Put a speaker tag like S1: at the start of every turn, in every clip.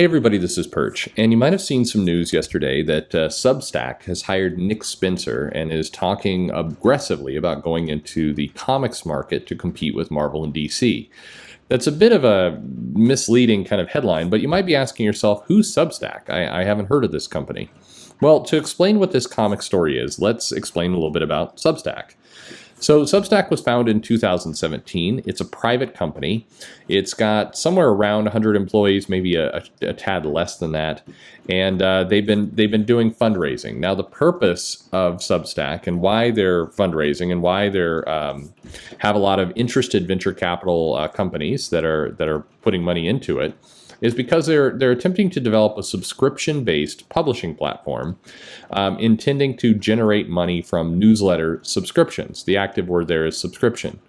S1: Hey everybody, this is Perch, and you might have seen some news yesterday that Substack has hired Nick Spencer and is talking aggressively about going into the comics market to compete with Marvel and DC. That's a bit of a misleading kind of headline, but you might be asking yourself, who's Substack? I haven't heard of this company. Well, to explain what this comic story is, let's explain a little bit about Substack. So Substack was founded in 2017. It's a private company. It's got somewhere around 100 employees, maybe a tad less than that, and they've been doing fundraising. Now, the purpose of Substack and why they're fundraising and why they're have a lot of interested venture capital companies that are putting money into it is because they're attempting to develop a subscription-based publishing platform intending to generate money from newsletter subscriptions. The active word there is subscription.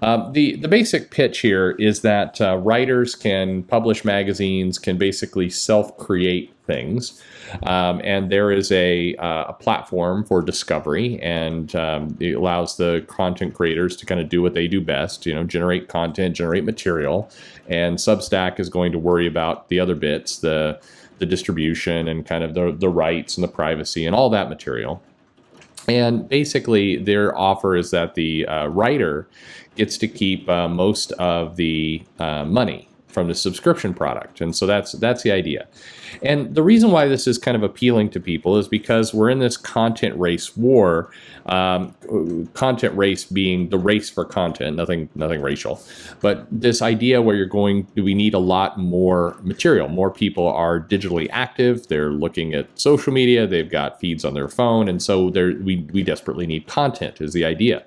S1: The basic pitch here is that writers can publish magazines, can basically self-create things, and there is a platform for discovery, and it allows the content creators to kind of do what they do best, generate content, generate material, and Substack is going to worry about the other bits, the distribution and kind of the rights and the privacy and all that material. And basically, their offer is that the writer gets to keep most of the money from the subscription product. And so that's the idea. And the reason why this is kind of appealing to people is because we're in this content race war, content race being the race for content, nothing racial, but this idea where we need a lot more material. More people are digitally active. They're looking at social media. They've got feeds on their phone. And so we desperately need content is the idea.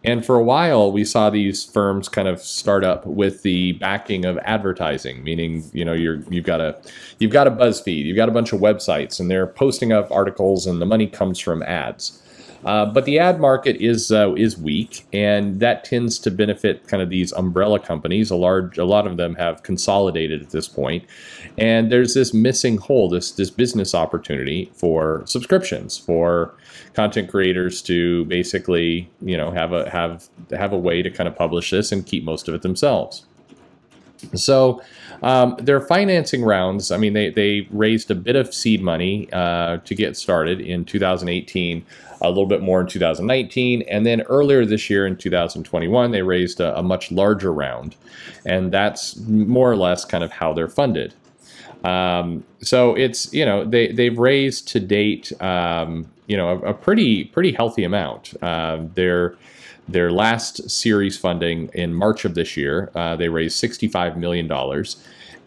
S1: And for a while, we saw these firms kind of start up with the backing of advertising, meaning you've got a BuzzFeed, you've got a bunch of websites, and they're posting up articles, and the money comes from ads. But the ad market is weak, and that tends to benefit kind of these umbrella companies. A lot of them have consolidated at this point, and there's this missing hole, this business opportunity for subscriptions, for content creators to basically have a way to kind of publish this and keep most of it themselves. So their financing rounds, they raised a bit of seed money to get started in 2018, a little bit more in 2019, and then earlier this year in 2021, they raised a much larger round, and that's more or less kind of how they're funded. So it's, they've raised to date, a pretty healthy amount. Their last series funding in March of this year, they raised $65 million.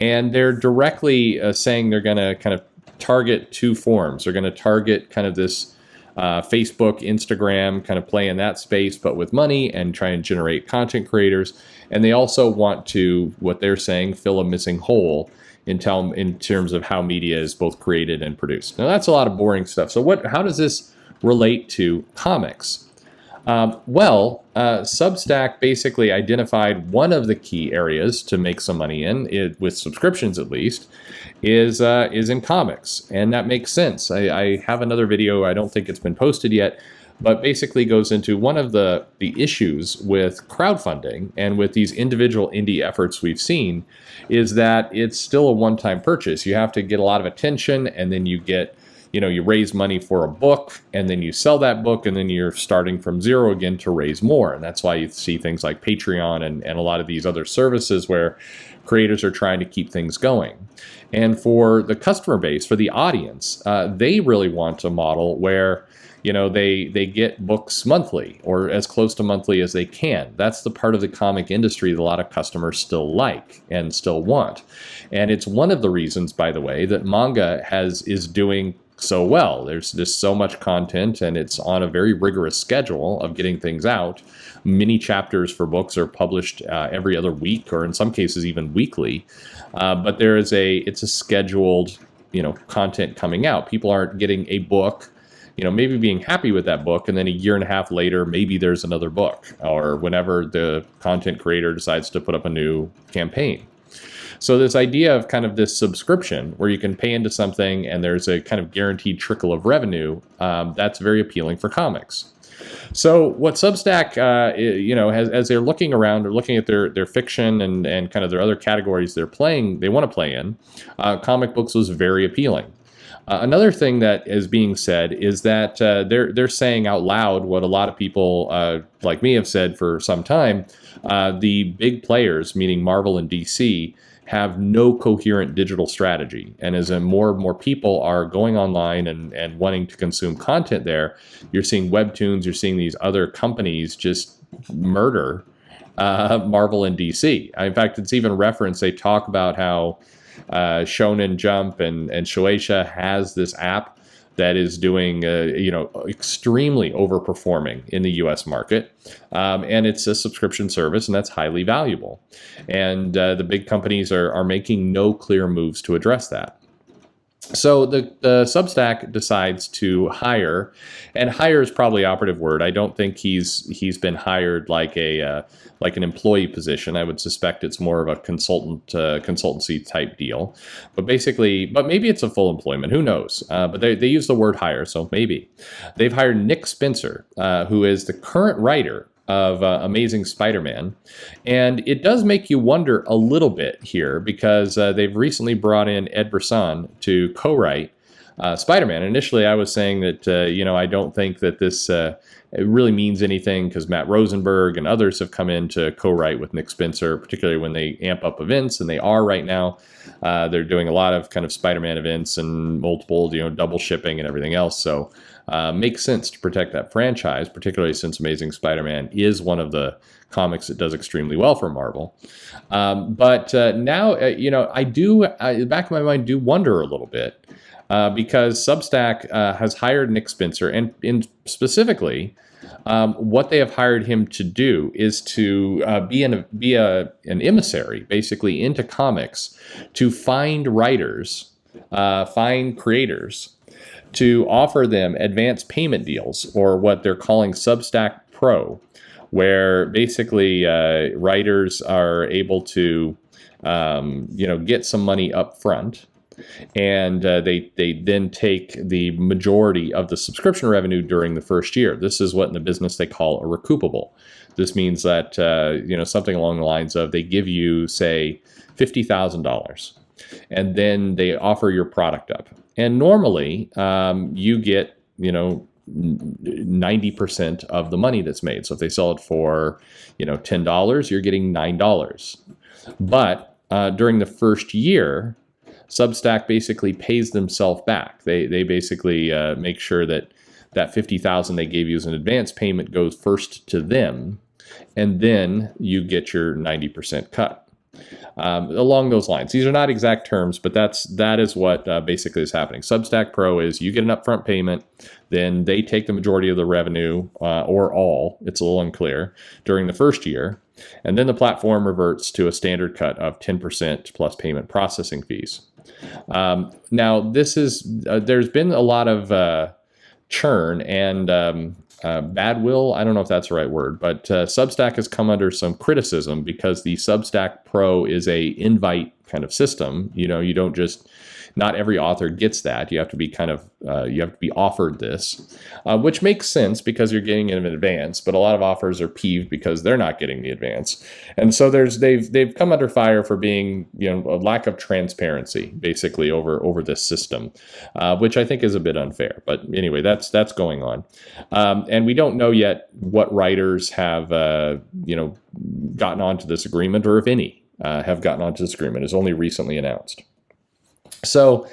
S1: And they're directly saying they're going to kind of target two forms. They're going to target kind of this Facebook, Instagram, kind of play in that space, but with money and try and generate content creators. And they also want to, what they're saying, fill a missing hole in terms of how media is both created and produced. Now, that's a lot of boring stuff. So how does this relate to comics? Substack basically identified one of the key areas to make some money with subscriptions at least, is in comics, and that makes sense. I have another video, I don't think it's been posted yet, but basically goes into one of the issues with crowdfunding and with these individual indie efforts we've seen is that it's still a one-time purchase. You have to get a lot of attention, and then you get you raise money for a book, and then you sell that book, and then you're starting from zero again to raise more. And that's why you see things like Patreon and a lot of these other services where creators are trying to keep things going. And for the customer base, for the audience, they really want a model where they get books monthly or as close to monthly as they can. That's the part of the comic industry that a lot of customers still like and still want. And it's one of the reasons, by the way, that manga is doing so well. There's just so much content, and it's on a very rigorous schedule of getting things out. Mini chapters for books are published every other week, or in some cases even weekly. But it's a scheduled, content coming out. People aren't getting a book, maybe being happy with that book, and then a year and a half later, maybe there's another book, or whenever the content creator decides to put up a new campaign. So this idea of kind of this subscription where you can pay into something and there's a kind of guaranteed trickle of revenue, that's very appealing for comics. So what Substack, as they're looking around, they're looking at their fiction and kind of their other categories they want to play in. Comic books was very appealing. Another thing that is being said is that they're saying out loud what a lot of people like me have said for some time. The big players, meaning Marvel and DC, have no coherent digital strategy. And as more and more people are going online and wanting to consume content there, you're seeing webtoons, you're seeing these other companies just murder Marvel and DC. In fact, it's even referenced, they talk about how Shonen Jump and Shueisha has this app that is doing, extremely overperforming in the U.S. market, and it's a subscription service, and that's highly valuable. And the big companies are making no clear moves to address that. So the Substack decides to hire, and hire is probably the operative word. I don't think he's been hired like an employee position. I would suspect it's more of a consultancy type deal. But maybe it's a full employment. Who knows? But they use the word hire, so maybe. They've hired Nick Spencer, who is the current writer of Amazing Spider-Man. And it does make you wonder a little bit here, because they've recently brought in Ed Brisson to co-write Spider-Man. Initially, I was saying that, I don't think that this it really means anything, because Matt Rosenberg and others have come in to co-write with Nick Spencer, particularly when they amp up events, and they are right now. They're doing a lot of kind of Spider-Man events and multiple, double shipping and everything else. So makes sense to protect that franchise, particularly since Amazing Spider-Man is one of the comics that does extremely well for Marvel. But now, I do, the back of my mind, do wonder a little bit, because Substack has hired Nick Spencer, and specifically, what they have hired him to do is to be an emissary, basically, into comics, to find writers, find creators, to offer them advanced payment deals, or what they're calling Substack Pro, where basically writers are able to get some money up front, and they then take the majority of the subscription revenue during the first year. This is what in the business they call a recoupable. This means that something along the lines of, they give you, say, $50,000, and then they offer your product up. And normally you get 90% of the money that's made. So if they sell it for $10, you're getting $9. But during the first year, Substack basically pays themselves back. They basically make sure that $50,000 they gave you as an advance payment goes first to them, and then you get your 90% cut. Along those lines. These are not exact terms, but that is what basically is happening. Substack Pro is, you get an upfront payment, then they take the majority of the revenue, or all, it's a little unclear, during the first year, and then the platform reverts to a standard cut of 10% plus payment processing fees. Now, this is there's been a lot of churn and bad will. I don't know if that's the right word, but Substack has come under some criticism because the Substack Pro is a invite kind of system. You don't just, not every author gets that. You have to be you have to be offered this, which makes sense because you're getting it in advance. But a lot of authors are peeved because they're not getting the advance, and so they've come under fire for being a lack of transparency basically over this system, which I think is a bit unfair. But anyway, that's going on, and we don't know yet what writers have gotten onto this agreement, or if any have gotten onto this agreement. It's only recently announced. So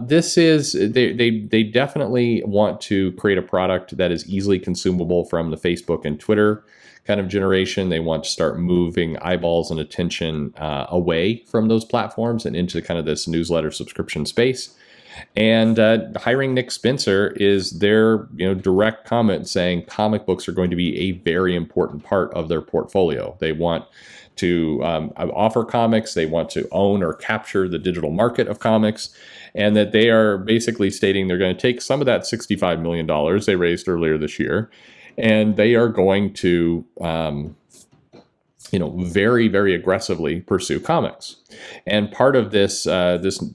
S1: this is, they definitely want to create a product that is easily consumable from the Facebook and Twitter kind of generation. They want to start moving eyeballs and attention away from those platforms and into kind of this newsletter subscription space. And hiring Nick Spencer is their direct comment saying comic books are going to be a very important part of their portfolio. They want to offer comics, they want to own or capture the digital market of comics, and that they are basically stating they're going to take some of that $65 million they raised earlier this year, and they are going to very, very aggressively pursue comics. And part of this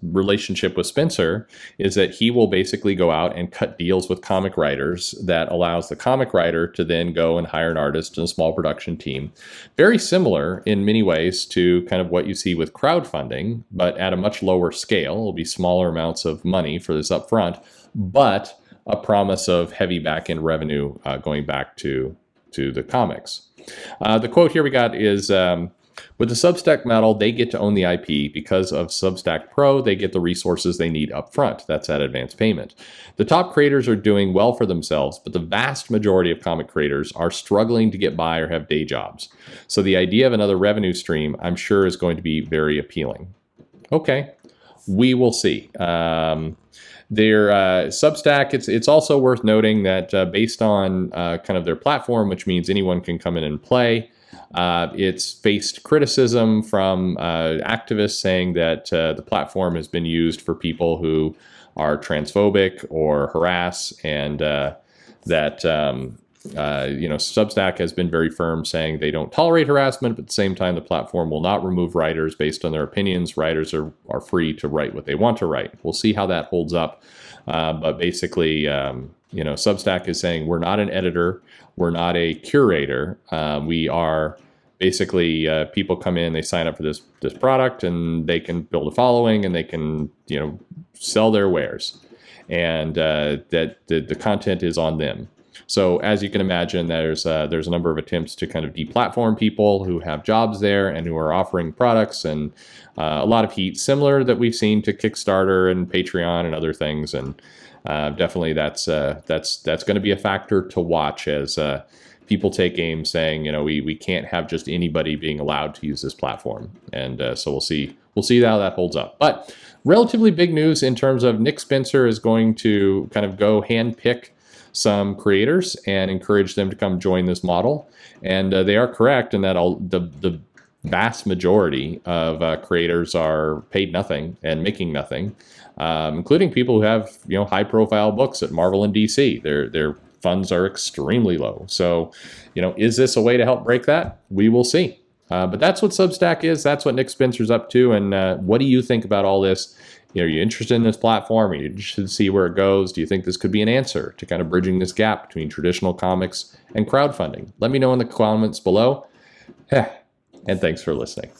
S1: relationship with Spencer is that he will basically go out and cut deals with comic writers that allows the comic writer to then go and hire an artist and a small production team. Very similar in many ways to kind of what you see with crowdfunding, but at a much lower scale. It'll be smaller amounts of money for this upfront, but a promise of heavy back-end revenue going back to the comics. The quote here we got is, with the Substack model, they get to own the IP. Because of Substack Pro, they get the resources they need up front. That's that advance payment. The top creators are doing well for themselves, but the vast majority of comic creators are struggling to get by or have day jobs. So the idea of another revenue stream, I'm sure, is going to be very appealing. Okay, we will see. Their Substack, it's also worth noting that based on kind of their platform, which means anyone can come in and play, it's faced criticism from activists saying that the platform has been used for people who are transphobic or harass, and Substack has been very firm saying they don't tolerate harassment, but at the same time, the platform will not remove writers based on their opinions. Writers are free to write what they want to write. We'll see how that holds up. But basically, Substack is saying we're not an editor, we're not a curator. We are basically people come in, they sign up for this product, and they can build a following, and they can sell their wares, and that the content is on them. So as you can imagine, there's a number of attempts to kind of deplatform people who have jobs there and who are offering products, and a lot of heat similar that we've seen to Kickstarter and Patreon and other things. And definitely that's going to be a factor to watch as people take aim, saying, we can't have just anybody being allowed to use this platform. And so we'll see how that holds up. But relatively big news in terms of Nick Spencer is going to kind of go handpick some creators and encourage them to come join this model. And they are correct in that the vast majority of creators are paid nothing and making nothing, including people who have high profile books at Marvel and DC. Their funds are extremely low. So is this a way to help break that? We will see. But that's what Substack is. That's what Nick Spencer's up to. And what do you think about all this? Are you interested in this platform? Are you interested to see where it goes? Do you think this could be an answer to kind of bridging this gap between traditional comics and crowdfunding? Let me know in the comments below. And thanks for listening.